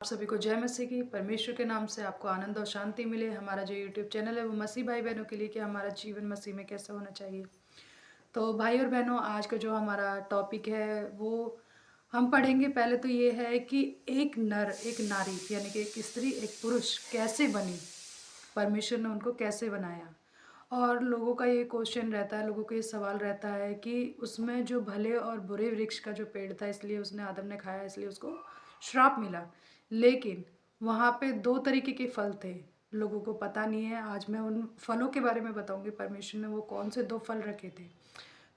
आप सभी को जय मसीह की। परमेश्वर के नाम से आपको आनंद और शांति मिले। हमारा जो यूट्यूब चैनल है वो मसीह भाई बहनों के लिए कि हमारा जीवन मसीह में कैसा होना चाहिए। तो भाई और बहनों, आज का जो हमारा टॉपिक है वो हम पढ़ेंगे। पहले तो ये है कि एक नर एक नारी यानी कि एक स्त्री एक पुरुष कैसे बनी, परमेश्वर ने उनको कैसे बनाया। और लोगों का ये क्वेश्चन रहता है, लोगों को ये सवाल रहता है कि उसमें जो भले और बुरे वृक्ष का जो पेड़ था, इसलिए उसने आदम ने खाया, इसलिए उसको श्राप मिला। लेकिन वहाँ पे दो तरीके के फल थे, लोगों को पता नहीं है। आज मैं उन फलों के बारे में बताऊंगी, परमेश्वर ने वो कौन से दो फल रखे थे।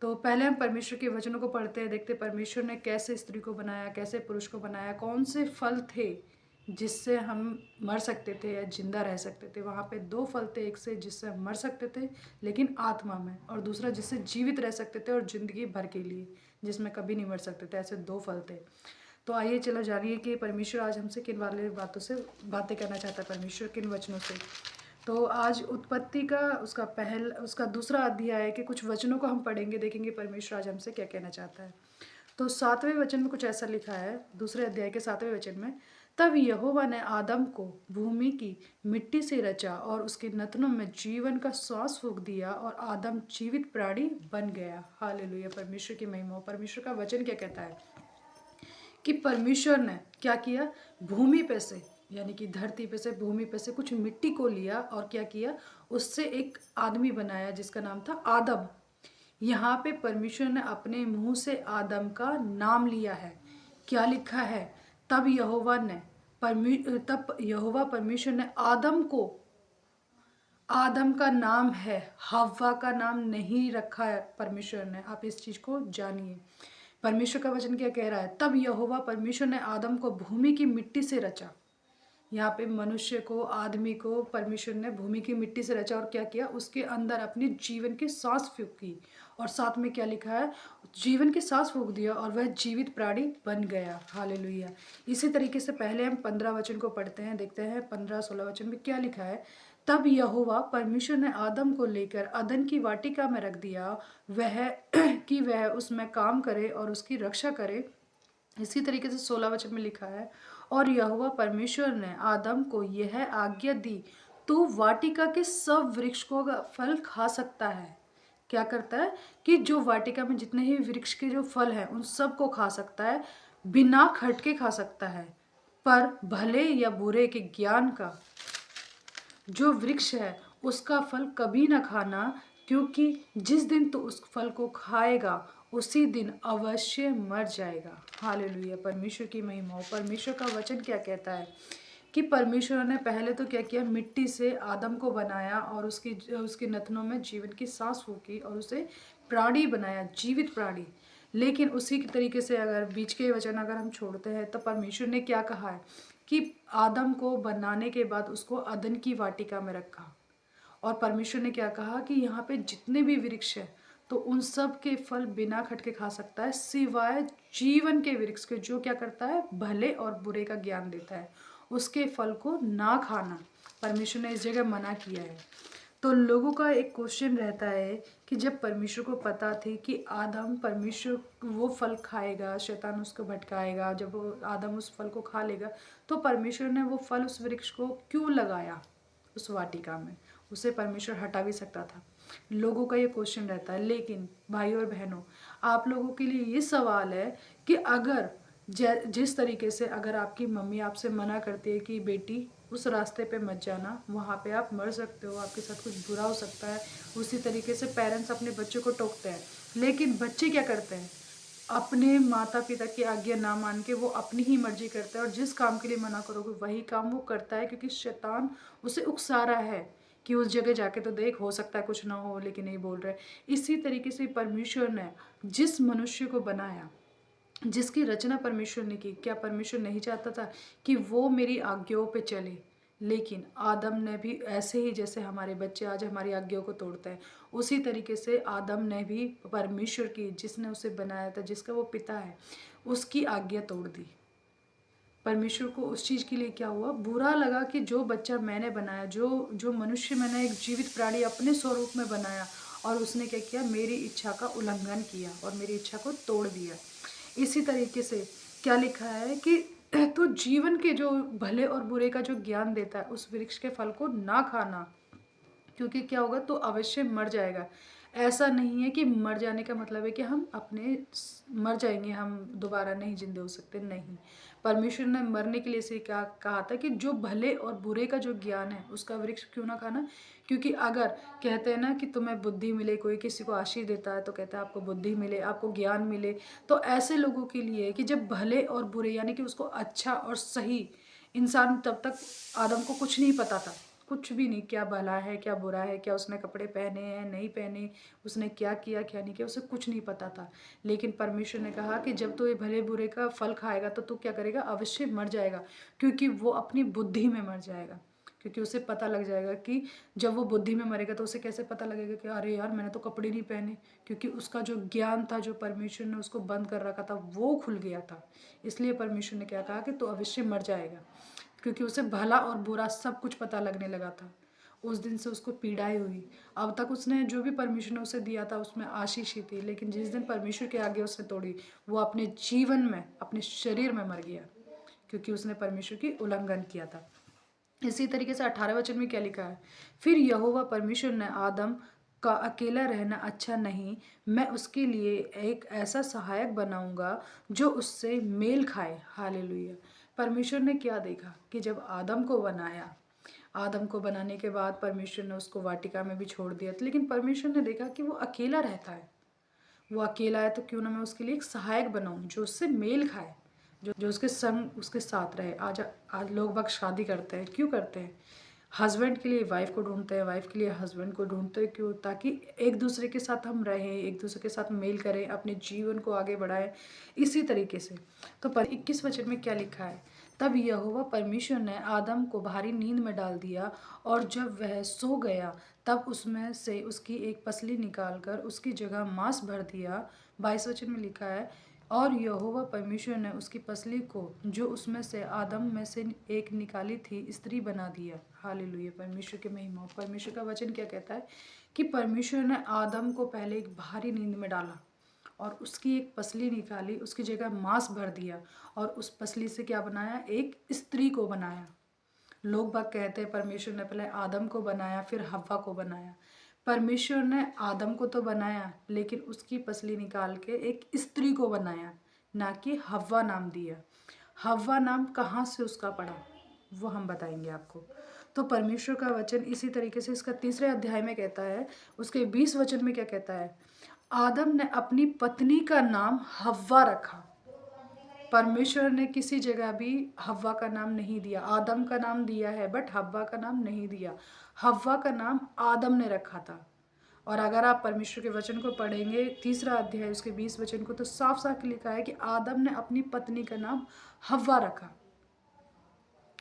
तो पहले हम परमेश्वर के वचनों को पढ़ते हैं, देखते परमेश्वर ने कैसे स्त्री को बनाया, कैसे पुरुष को बनाया, कौन से फल थे जिससे हम मर सकते थे या जिंदा रह सकते थे। वहाँ पे दो फल थे, एक से जिससे हम मर सकते थे लेकिन आत्मा में, और दूसरा जिससे जीवित रह सकते थे और जिंदगी भर के लिए, जिसमें कभी नहीं मर सकते थे। ऐसे दो फल थे। तो आइए चलो जानिए कि परमेश्वर आज हमसे किन वाले बातों से बातें करना चाहता है, परमेश्वर किन वचनों से। तो आज उत्पत्ति का उसका दूसरा अध्याय है कि कुछ वचनों को हम पढ़ेंगे, देखेंगे परमेश्वर आज हमसे क्या कहना चाहता है। तो 7वें वचन में कुछ ऐसा लिखा है, दूसरे अध्याय के 7वें वचन में, तब यहोवा ने आदम को भूमि की मिट्टी से रचा और उसके नथनों में जीवन का श्वास फूंक दिया और आदम जीवित प्राणी बन गया। हालेलुया, परमेश्वर की महिमा। परमेश्वर का वचन क्या कहता है कि परमेश्वर ने क्या किया, भूमि पे से यानी कि धरती पे से, भूमि पे से कुछ मिट्टी को लिया और क्या किया, उससे एक आदमी बनाया जिसका नाम था आदम। यहाँ पे परमेश्वर ने अपने मुंह से आदम का नाम लिया है। क्या लिखा है, तब यहोवा परमेश्वर ने आदम को, आदम का नाम है, हव्वा का नाम नहीं रखा है परमेश्वर ने। आप इस चीज को जानिए। परमेश्वर का वचन क्या कह रहा है, तब यहोवा परमेश्वर ने आदम को भूमि की मिट्टी से रचा। यहाँ पे मनुष्य को, आदमी को परमेश्वर ने भूमि की मिट्टी से रचा और क्या किया, उसके अंदर अपनी जीवन की सांस फूंकी। और साथ में क्या लिखा है, जीवन की सांस फूंक दिया और वह जीवित प्राणी बन गया। हालेलुया। इसी तरीके से पहले हम 15 वचन को पढ़ते हैं, देखते हैं 15-16 वचन में क्या लिखा है। तब यहोवा परमेश्वर ने आदम को लेकर अदन की वाटिका में रख दिया, वह कि वह उसमें काम करे और उसकी रक्षा करे। इसी तरीके से 16 वचन में लिखा है, और यहोवा परमेश्वर ने आदम को यह आज्ञा दी, तू वाटिका के सब वृक्षों का फल खा सकता है। क्या करता है कि जो वाटिका में जितने ही वृक्ष के जो फल हैं उन सब को खा सकता है, बिना खटके खा सकता है, पर भले या बुरे के ज्ञान का जो वृक्ष है उसका फल कभी ना खाना, क्योंकि जिस दिन तू उस फल को खाएगा उसी दिन अवश्य मर जाएगा। हालेलुया, परमेश्वर की महिमा हो। परमेश्वर का वचन क्या कहता है कि परमेश्वर ने पहले तो क्या किया, मिट्टी से आदम को बनाया और उसके नथनों में जीवन की सांस फूंकी और उसे प्राणी बनाया, जीवित प्राणी। लेकिन उसी के तरीके से अगर बीच के वचन अगर हम छोड़ते हैं तो परमेश्वर ने क्या कहा है कि आदम को बनाने के बाद उसको अदन की वाटिका में रखा। और परमेश्वर ने क्या कहा कि यहाँ पे जितने भी वृक्ष है तो उन सब के फल बिना खटके खा सकता है, सिवाय जीवन के वृक्ष के, जो क्या करता है, भले और बुरे का ज्ञान देता है, उसके फल को ना खाना परमेश्वर ने इस जगह मना किया है। तो लोगों का एक क्वेश्चन रहता है कि जब परमेश्वर को पता थी कि आदम परमेश्वर वो फल खाएगा, शैतान उसको भटकाएगा, जब वो आदम उस फल को खा लेगा, तो परमेश्वर ने वो फल उस वृक्ष को क्यों लगाया उस वाटिका में, उसे परमेश्वर हटा भी सकता था। लोगों का ये क्वेश्चन रहता है। लेकिन भाई और बहनों, आप लोगों के लिए ये सवाल है कि अगर जिस तरीके से अगर आपकी मम्मी आपसे मना करती है कि बेटी उस रास्ते पे मत जाना, वहाँ पे आप मर सकते हो, आपके साथ कुछ बुरा हो सकता है, उसी तरीके से पेरेंट्स अपने बच्चों को टोकते हैं। लेकिन बच्चे क्या करते हैं, अपने माता पिता की आज्ञा ना मान के वो अपनी ही मर्जी करता है, और जिस काम के लिए मना करोगे वही काम वो करता है, क्योंकि शैतान उसे उकसा रहा है कि उस जगह जाके तो देख, हो सकता है कुछ ना हो, लेकिन नहीं बोल रहे। इसी तरीके से परमेश्वर ने जिस मनुष्य को बनाया, जिसकी रचना परमेश्वर ने की, क्या परमेश्वर नहीं चाहता था कि वो मेरी आज्ञाओं पे चले? लेकिन आदम ने भी ऐसे ही, जैसे हमारे बच्चे आज हमारी आज्ञाओं को तोड़ते हैं, उसी तरीके से आदम ने भी परमेश्वर की, जिसने उसे बनाया था, जिसका वो पिता है, उसकी आज्ञा तोड़ दी। परमेश्वर को उस चीज़ के लिए क्या हुआ, बुरा लगा कि जो बच्चा मैंने बनाया, जो जो मनुष्य मैंने एक जीवित प्राणी अपने स्वरूप में बनाया, और उसने क्या किया, मेरी इच्छा का उल्लंघन किया और मेरी इच्छा को तोड़ दिया। इसी तरीके से क्या लिखा है कि तो जीवन के जो भले और बुरे का जो ज्ञान देता है, उस वृक्ष के फल को ना खाना, क्योंकि क्या होगा, तो अवश्य मर जाएगा। ऐसा नहीं है कि मर जाने का मतलब है कि हम मर जाएंगे, हम दोबारा नहीं जिंदे हो सकते, नहीं। परमेश्वर ने मरने के लिए से क्या कहा था कि जो भले और बुरे का जो ज्ञान है उसका वृक्ष क्यों ना खाना। क्योंकि अगर कहते हैं ना कि तुम्हें बुद्धि मिले, कोई किसी को आशीष देता है तो कहता है आपको बुद्धि मिले, आपको ज्ञान मिले, तो ऐसे लोगों के लिए कि जब भले और बुरे यानी कि उसको अच्छा और सही, इंसान तब तक आदम को कुछ नहीं पता था, कुछ भी नहीं, क्या भला है क्या बुरा है, क्या उसने कपड़े पहने हैं नहीं पहने, उसने क्या किया क्या नहीं किया, उसे कुछ नहीं पता था। लेकिन परमेश्वर ने कहा कि जब तू ये भले बुरे का फल खाएगा तो तू क्या करेगा, अवश्य मर जाएगा। क्योंकि वो अपनी बुद्धि में मर जाएगा, क्योंकि उसे पता लग जाएगा कि जब वो बुद्धि में मरेगा तो उसे कैसे पता लगेगा कि अरे यार मैंने तो कपड़े नहीं पहने, क्योंकि उसका जो ज्ञान था, जो परमेश्वर ने उसको बंद कर रखा था, वो खुल गया था। इसलिए परमेश्वर ने क्या कहा कि तू अवश्य मर जाएगा, क्योंकि उसे भला और बुरा सब कुछ पता लगने लगा था। उस दिन से उसको पीड़ाएं हुई। अब तक उसने जो भी परमेश्वर ने उसे दिया था उसमें आशीष ही थी, लेकिन जिस दिन परमेश्वर के आगे उसने तोड़ी, वो अपने जीवन में, अपने शरीर में मर गया, क्योंकि उसने परमेश्वर की उल्लंघन किया था। इसी तरीके से 18 वचन में क्या लिखा है, फिर यहोवा परमेश्वर ने आदम का अकेला रहना अच्छा नहीं, मैं उसके लिए एक ऐसा सहायक बनाऊंगा जो उससे मेल खाए। हालेलुया। परमेश्वर ने क्या देखा कि जब आदम को बनाया, आदम को बनाने के बाद परमेश्वर ने उसको वाटिका में भी छोड़ दिया, लेकिन परमेश्वर ने देखा कि वो अकेला रहता है, वो अकेला है, तो क्यों ना मैं उसके लिए एक सहायक बनाऊं जो उससे मेल खाए, जो उसके संग उसके साथ रहे। आज लोग वक्त शादी करते हैं, क्यों करते हैं, हस्बैंड के लिए वाइफ को ढूंढते हैं, वाइफ के लिए हस्बैंड को ढूंढते हैं, क्यों, ताकि एक दूसरे के साथ हम रहें, एक दूसरे के साथ मेल करें, अपने जीवन को आगे बढ़ाएं। इसी तरीके से तो 21 वचन में क्या लिखा है, तब यहोवा परमेश्वर ने आदम को भारी नींद में डाल दिया, और जब वह सो गया तब उसमें से उसकी एक पसली निकालकर उसकी जगह मांस भर दिया। 22 वचन में लिखा है, और यहोवा परमेश्वर ने उसकी पसली को जो उसमें से आदम में से एक निकाली थी स्त्री बना दिया। हालेलुया। परमेश्वर के महिमा। परमेश्वर का वचन क्या कहता है कि परमेश्वर ने आदम को पहले एक भारी नींद में डाला और उसकी एक पसली निकाली, उसकी जगह मांस भर दिया, और उस पसली से क्या बनाया, एक स्त्री को बनाया। लोग बाग कहते हैं परमेश्वर ने पहले आदम को बनाया फिर हव्वा को बनाया। परमेश्वर ने आदम को तो बनाया, लेकिन उसकी पसली निकाल के एक स्त्री को बनाया, ना कि हव्वा नाम दिया। हव्वा नाम कहाँ से उसका पड़ा, वो हम बताएंगे आपको। तो परमेश्वर का वचन इसी तरीके से इसका 3 अध्याय में कहता है, उसके 20 वचन में क्या कहता है, आदम ने अपनी पत्नी का नाम हव्वा रखा। परमेश्वर ने किसी जगह भी हव्वा का नाम नहीं दिया, आदम का नाम दिया है बट हव्वा का नाम नहीं दिया। हव्वा का नाम आदम ने रखा था। और अगर आप परमेश्वर के वचन को पढ़ेंगे 3 अध्याय उसके 20 वचन को, तो साफ साफ लिखा है कि आदम ने अपनी पत्नी का नाम हव्वा रखा।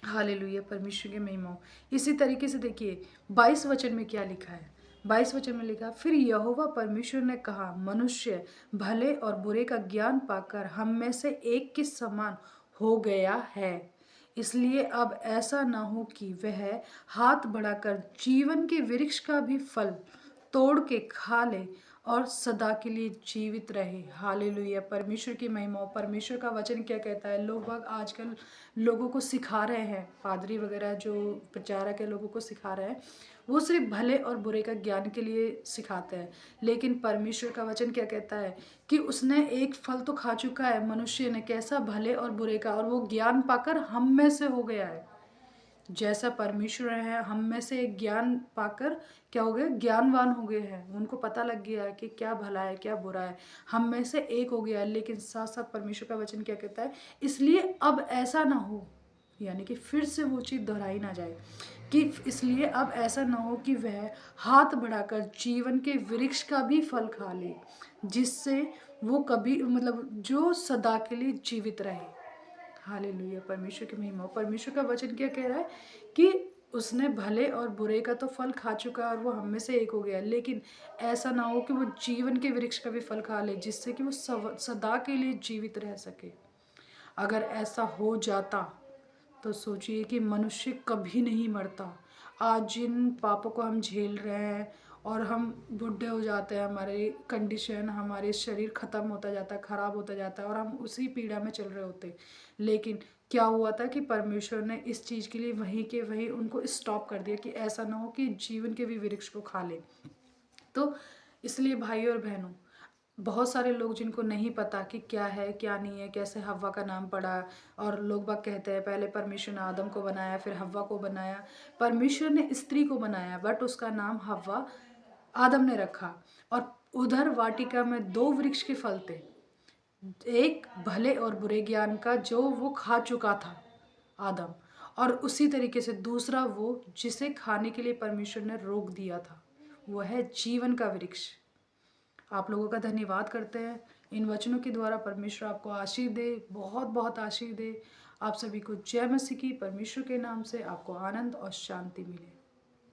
हालेलुया। परमेश्वर के महिमा। इसी तरीके से देखिए 22 वचन में क्या लिखा है, 22 वचन में लिखा, फिर यहोवा परमेश्वर ने कहा, मनुष्य भले और बुरे का ज्ञान पाकर हम में से एक के समान हो गया है, इसलिए अब ऐसा ना हो कि वह हाथ बढ़ाकर जीवन के वृक्ष का भी फल तोड़ के खा ले और सदा के लिए जीवित रहे। हालेलुया। परमेश्वर की महिमा। परमेश्वर का वचन क्या कहता है, लोग बाग आजकल लोगों को सिखा रहे हैं, पादरी वगैरह जो प्रचारक है लोगों को सिखा रहे हैं, वो सिर्फ भले और बुरे का ज्ञान के लिए सिखाते हैं। लेकिन परमेश्वर का वचन क्या कहता है कि उसने एक फल तो खा चुका है मनुष्य ने, कैसा, भले और बुरे का, और वो ज्ञान पाकर हम में से हो गया है। जैसा परमेश्वर है, हम में से एक ज्ञान पाकर क्या हो गए, ज्ञानवान हो गए हैं, उनको पता लग गया है कि क्या भला है क्या बुरा है, हम में से एक हो गया है। लेकिन साथ साथ परमेश्वर का वचन क्या कहता है, इसलिए अब ऐसा ना हो, यानी कि फिर से वो चीज़ दोहराई ना जाए, कि इसलिए अब ऐसा ना हो कि वह हाथ बढ़ाकर जीवन के वृक्ष का भी फल खा ले, जिससे वो कभी मतलब जो सदा के लिए जीवित रहे। हालेलुया। परमेश्वर की महिमा। परमेश्वर का वचन क्या कह रहा है कि उसने भले और बुरे का तो फल खा चुका है और वो हम में से एक हो गया, लेकिन ऐसा ना हो कि वो जीवन के वृक्ष का भी फल खा ले, जिससे कि वो सदा के लिए जीवित रह सके। अगर ऐसा हो जाता तो सोचिए कि मनुष्य कभी नहीं मरता। आज जिन पापों को हम झेल रहे हैं और हम बूढ़े हो जाते हैं, हमारी कंडीशन, हमारे शरीर ख़त्म होता जाता है, ख़राब होता जाता है और हम उसी पीड़ा में चल रहे होते हैं। लेकिन क्या हुआ था कि परमेश्वर ने इस चीज़ के लिए वहीं के वहीं उनको स्टॉप कर दिया कि ऐसा ना हो कि जीवन के भी वृक्ष को खा ले। तो इसलिए भाई और बहनों, बहुत सारे लोग जिनको नहीं पता कि क्या है क्या नहीं है, कैसे हव्वा का नाम पड़ा, और लोग बाग कहते हैं पहले परमेश्वर ने आदम को बनाया फिर हव्वा को बनाया। परमेश्वर ने स्त्री को बनाया बट उसका नाम हव्वा आदम ने रखा। और उधर वाटिका में दो वृक्ष के फल थे, एक भले और बुरे ज्ञान का जो वो खा चुका था आदम, और उसी तरीके से दूसरा वो जिसे खाने के लिए परमेश्वर ने रोक दिया था, वो है जीवन का वृक्ष। आप लोगों का धन्यवाद करते हैं। इन वचनों के द्वारा परमेश्वर आपको आशीष दे, बहुत बहुत आशीष दे। आप सभी को जय मसीह की। परमेश्वर के नाम से आपको आनंद और शांति मिले।